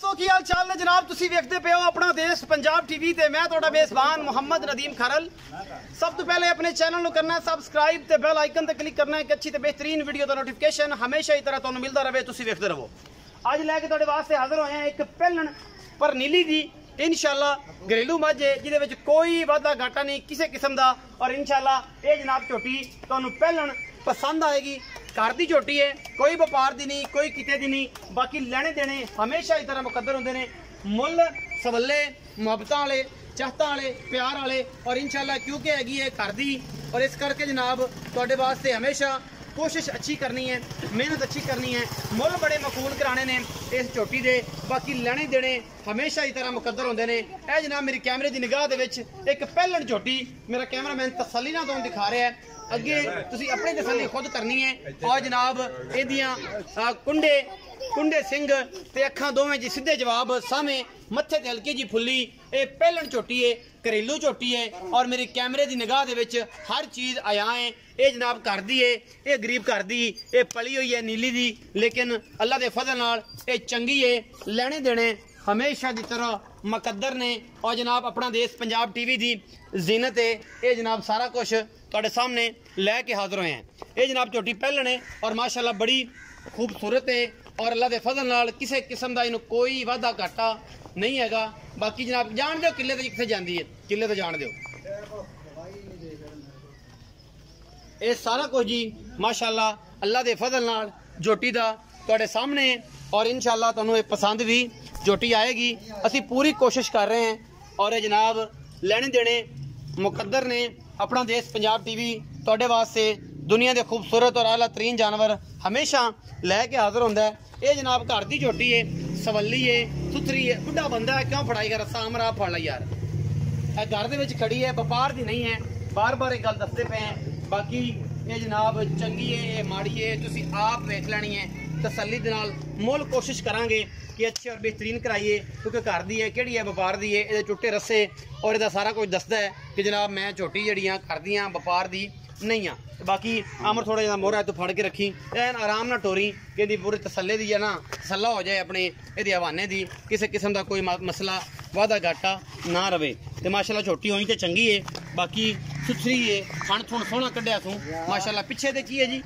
दोस्तों की हाल चाल ने जनाब तुसी वेखदे पे हो अपना देश पंजाब टीवी ते मैं तुहाडा मेज़बान मोहम्मद नदीम खरल। सब तो पहले अपने चैनल को करना है सबसक्राइब ते बेल आइकन ते क्लिक करना है कि अच्छी ते बेहतरीन वीडियो का नोटिफिकेशन हमेशा ही तरह तुहानू मिलता रहे, तुसी वेखदे रहो। अज लैके तुहाडे वास्ते हाजिर होए हैं एक पहलन पर नीली दी इंशाल्लाह घरेलू मझ है जिहदे विच कोई वाधा घाटा नहीं किसी किस्म का, और इंशाल्लाह ये जनाब झोटी तुहानू पहलन पसंद आएगी। घर की झोटी है, कोई व्यापार की नहीं, कोई किते की नहीं, बाकी लेने देने हमेशा इस तरह मुकद्दर होंगे ने। मुल सवले मुहब्बत वाले चाहता वाले प्यार वाले, और इंशाल्लाह क्योंकि हैगी है घर दी, और इस करके जनाब तुहाडे वास्ते हमेशा कोशिश अच्छी करनी है, मेहनत अच्छी करनी है, मुल बड़े मकबूल कराने ने इस झोटी दे। बाकी लेने देने हमेशा इस तरह मुकद्दर होंगे ने। यह जनाब मेरी कैमरे की निगाह दे विच एक पहलन झोटी मेरा कैमरामैन तसल्ली नाल तुहानू दिखा रहा है। अगे तुसी अपनी तसल्ली खुद करनी है। और जनाब एदियां कुंडे कुंडे सिंह ते अखां दोवें जी सीधे जवाब सामे, मत्थे ते हल्की जी फुल्ली, ये पहलन झोटी है, घरेलू झोटी है, और मेरी कैमरे की निगाह दे विच हर चीज़ आया है। ये जनाब घर दी है, ये गरीब घर दी, ये पली हुई है नीली दी, लेकिन अल्लाह के फजल नाल ये चंगी है। लेने देने हमेशा की तरह मुकद्दर ने, और जनाब अपना देश पंजाब टीवी की जीनत है। ये जनाब सारा कुछ तुहाडे सामने लैके हाजिर होए हैं। ये जनाब झोटी पहलन है और माशाल्लाह बड़ी खूबसूरत है, और अल्लाह के फजल नाल किसी किस्म का इनू कोई वाधा घाटा नहीं हैगा। बाकी जनाब जान दो किले तो कितने जाती है, किले तो जान दो। ये सारा कुछ जी माशाल्लाह अल्लाह के फजल नाल झोटी का तुहाडे सामने, और इंशाल्लाह तुहानू पसंद भी झोटी आएगी। असी पूरी कोशिश कर रहे हैं, और ये जनाब लेने देने मुकद्दर ने। अपना देश पंजाब टीवी तुहाडे वास्ते दुनिया के खूबसूरत और आला तरीन जानवर हमेशा लैके हाजिर होंदा है। ये जनाब घर की झोटी है, सवली है, सुथरी है। बुढ़ा बंदा है, क्यों फड़ाएगा रस्सा, अमरा फड़ ला यार। घर के विच खड़ी है, व्यापार की नहीं है, बार बार एक गल दसते पे हैं। बाकी ये जनाब चंगी है, ये माड़ी है, तुसी आप वेख लैनी है तसल्ली दे नाल। मुल कोशिश करांगे कि अच्छे और बेहतरीन कराइए, क्योंकि घर दी है, केड़ी है, व्यापार दी है। ये टुटे रस्से और इसका सारा कुछ दसदा है कि जनाब मैं झोटी जी घर दी व्यापार दी नहीं हाँ। बाकी आमर थोड़ा जहा मोहरा तू फड़ के रखी, एन आराम ना टोरी कि पूरे तसल्ले दी है ना, तसल्ला हो जाए अपने ये हवाने की, किसी किस्म का कोई मसला वादा घाटा ना रवे। तो माशाल्लाह झोटी होई तो चंगी है, बाकी सुथरी है, थण थुण सोहना कढ़िया तू माशाल्लाह। पिछे तो की है जी,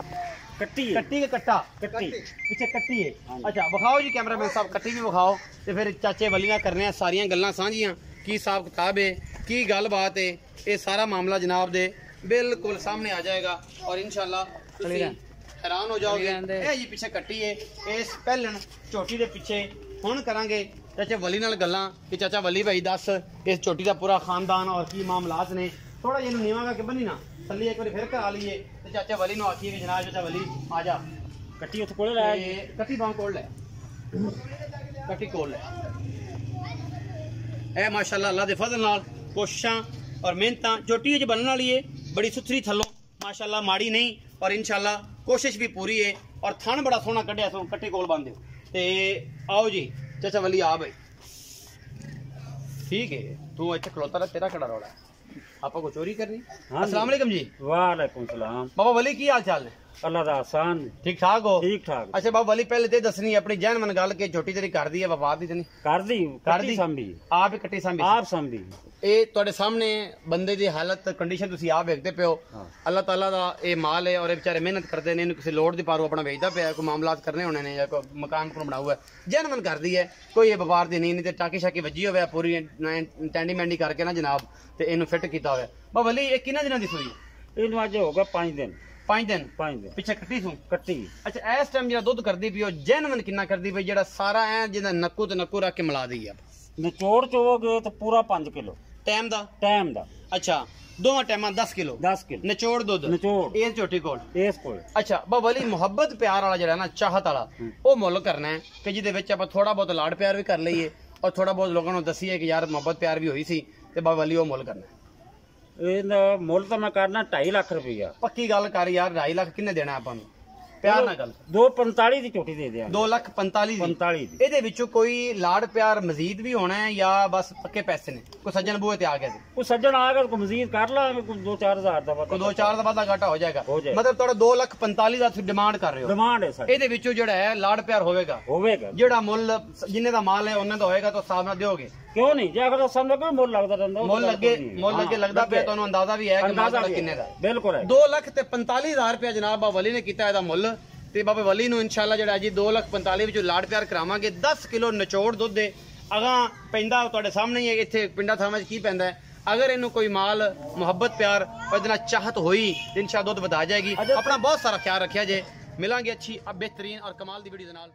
कट्टी है, कट्टी के कट्टा, कट्टी पीछे कट्टी है। अच्छा बखाओ जी कैमरामैन साहब, कट्टी भी बखाओ, तो फिर चाचे वलियां करने सारिया गल्लां सांझियां, की हिसाब किताब है, की गल बात है, ये सारा मामला जनाब दे बिल्कुल सामने आ जाएगा, और इंशाल्लाह हैरान हो जाओगे। ये जी पीछे कट्टी है, इस पहलन झोटी के पिछे हुण करांगे चाचा वली नाल गल्लां कि चाचा वली भाई दस इस झोटी का पूरा खानदान और की मामलात ने। थोड़ा जिन्होंने नीवा करके बनी ना थल्ली एक बार फिर करा लीए, तो चाचा वली नूं आखिए कि जनाब चाचा वली आ जा, कट्टी उत्थे कोल लै, कट्टी बांह कोल लै, कट्टी कोल लै। ए माशाल्लाह अल्लाह दे फजल नाल कोशिशां और मेहनतां झोटी च बनने वाली है, बड़ी सुथरी थल्लों माशाल्लाह माड़ी नहीं, और इंशाल्लाह कोशिश भी पूरी है, और थन बड़ा सोहना कढ़िया सो कट्टी कोल बन दिओ। ते आओ जी चाचा वली आ भाई, ठीक है तू इत्थे खलोता रह, तेरा कड़ा रौला है, आपा को चोरी करनी। अस्सलाम वालेकुम जी। वालेकुम सलाम। बाबा वली की हाल चाल है? अल्लाह दा आसान, ठीक ठाक हो? ठीक ठाक। अच्छा बाबा वली पहले ते दसनी अपनी जहन मन गल के झोटी तेरी कर दी है, वफा दी नहीं कर दी सांभी, आप ही कट्टी सांभी, आप सांभी। ये तुहाडे सामने बंदे दी हालत कंडीशन तुसी आप देखते पे हो। अल्लाह ताला दा ये माल है, और ये बेचारे मेहनत करते हैं, इन्हें किसी लोड़ दी पारू अपना बेचता पे, कोई मामलात करने होने ने, या कोई मकान को बना हुआ है, जहन मन कर दी है, कोई ये व्यापार दी नहीं, तो टाकी शाकी वजी हुआ पूरी टैंडी मैंडी करके ना जनाब, तो इन्हू फिट किया हुआ। बाबा वली ये किन्ना दिनों दी सुई? इन्हू अज हो गया 5 दिन। 5 दिन? 5 दिन पिछे कट्टी सू कट्टी। अच्छा इस टाइम जो दुध करती पी जहन मन किन्ना करती पी, जेड़ा सारा है जिन्हें नक्कू तो नक्कू रख के मिला दी है? निचोड़ चोगे तो पूरा 5 किलो टाइम दा? टाइम दा। अच्छा दोवां टाइमां 10 किलो? 10 किलो निचोड़ दुध, निचोड़ इस झोटी कोल, इस कोल। अच्छा बाबा वली मुहब्बत प्यार वाला जेड़ा ना, चाहत वाला, वो मुल करना है कि जिहदे विच आपां थोड़ा बहुत लाड़ प्यार भी कर लईए, और थोड़ा बहुत लोगों को दसीए कि यार मुहब्बत प्यार भी हुई सी, ते बाबा वली वो मुल करना है। मुल तो मैं करना 2.5 लाख रुपया। पक्की गल कर यार, 2.5 लाख किन्ने देना आपां नूं? ਪਿਆਰ ਨਾਲ ਗੱਲ 245 ਦੀ ਝੋਟੀ ਦੇ ਦਿਆਂਗੇ 2,45,000 ਦੀ 45 ਦੀ ਇਹਦੇ ਵਿੱਚੋਂ ਕੋਈ ਲਾੜ ਪਿਆਰ ਮਜ਼ੀਦ ਵੀ ਹੋਣਾ ਹੈ ਜਾਂ ਬਸ ਪੱਕੇ ਪੈਸੇ ਨੇ? ਕੋਈ ਸੱਜਣ ਬੂਹੇ ਤੇ ਆ ਗਿਆ ਸੀ, ਕੋਈ ਸੱਜਣ ਆ ਕੇ ਕੋਈ ਮਜ਼ੀਦ ਕਰ ਲਾਂਗੇ, ਕੋਈ 2-4 ਹਜ਼ਾਰ ਦਾ ਕੋਈ 2-4 ਦਾ ਵਾਧਾ ਘਾਟਾ ਹੋ ਜਾਏਗਾ। ਹੋ ਜਾਏਗਾ। ਮਤਲਬ ਤੁਹਾਡਾ 2,45,000 ਦਾ ਤੁਸੀਂ ਡਿਮਾਂਡ ਕਰ ਰਹੇ ਹੋ। ਡਿਮਾਂਡ ਹੈ ਸਾਡੀ, ਇਹਦੇ ਵਿੱਚੋਂ ਜਿਹੜਾ ਹੈ ਲਾੜ ਪਿਆਰ ਹੋਵੇਗਾ, ਜਿਹੜਾ ਮੁੱਲ ਜਿੰਨੇ ਦਾ ਮਾਲ ਹੈ ਉਹਨਾਂ ਦਾ ਹੋਏਗਾ ਤਾਂ ਹਿਸਾਬ ਨਾਲ ਦਿਓਗੇ? ਕਿਉਂ ਨਹੀਂ, ਜੇ ਅਗਰ ਸਾਨੂੰ ਲੱਗੇ ਮੁੱਲ ਲੱਗਦਾ ਰਹਿੰਦਾ, ਮੁੱਲ ਅੱਗੇ ਲੱਗਦਾ ਪਿਆ, ਤੁਹਾਨੂੰ ਅੰਦਾਜ਼ਾ ਵੀ ਹੈ ਕਿ ਮਾਲ ਕਿੰਨੇ ਦਾ? ਬਿਲਕੁਲ ਹੈ। 2,45,000 ਰੁਪਏ ਜਨਾਬ ਬਾਬਾ ਵਲੀ ਨੇ ਕੀਤਾ ਇਹਦਾ ਮੁੱਲ, ਤੇ ਬਾਬਾ ਵਲੀ ਨੂੰ ਇਨਸ਼ਾਅੱਲਾ ਜਿਹੜਾ ਜੀ 2,45,000 ਵਿੱਚੋਂ ਲਾੜ ਪਿਆਰ ਕਰਾਵਾਂਗੇ। 10 ਕਿਲੋ ਨਿਚੋੜ ਦੁੱਧ ਦੇ ਅਗਾਂ ਪੈਂਦਾ ਤੁਹਾਡੇ ਸਾਹਮਣੇ ਹੀ ਹੈ, ਇੱਥੇ ਪਿੰਡਾਂ ਥਾਵਾਂ 'ਚ ਕੀ ਪੈਂਦਾ ਹੈ। ਅਗਰ ਇਹਨੂੰ ਕੋਈ ਮਾਲ ਮੁਹੱਬਤ ਪਿਆਰ ਉਹਦੇ ਨਾਲ ਚਾਹਤ ਹੋਈ ਤੇ ਇਨਸ਼ਾਅੱਲਾ ਦੁੱਧ ਵਧਾ ਜਾਏਗੀ। ਆਪਣਾ ਬਹੁਤ ਸਾਰਾ ਖਿਆਲ ਰੱਖਿਆ ਜੇ। ਮਿਲਾਂਗੇ ਅੱਛੀ ਬਿਹਤਰੀਨ ਔਰ ਕਮਾਲ ਦੀ ਵੀਡੀਓ ਦੇ ਨਾਲ।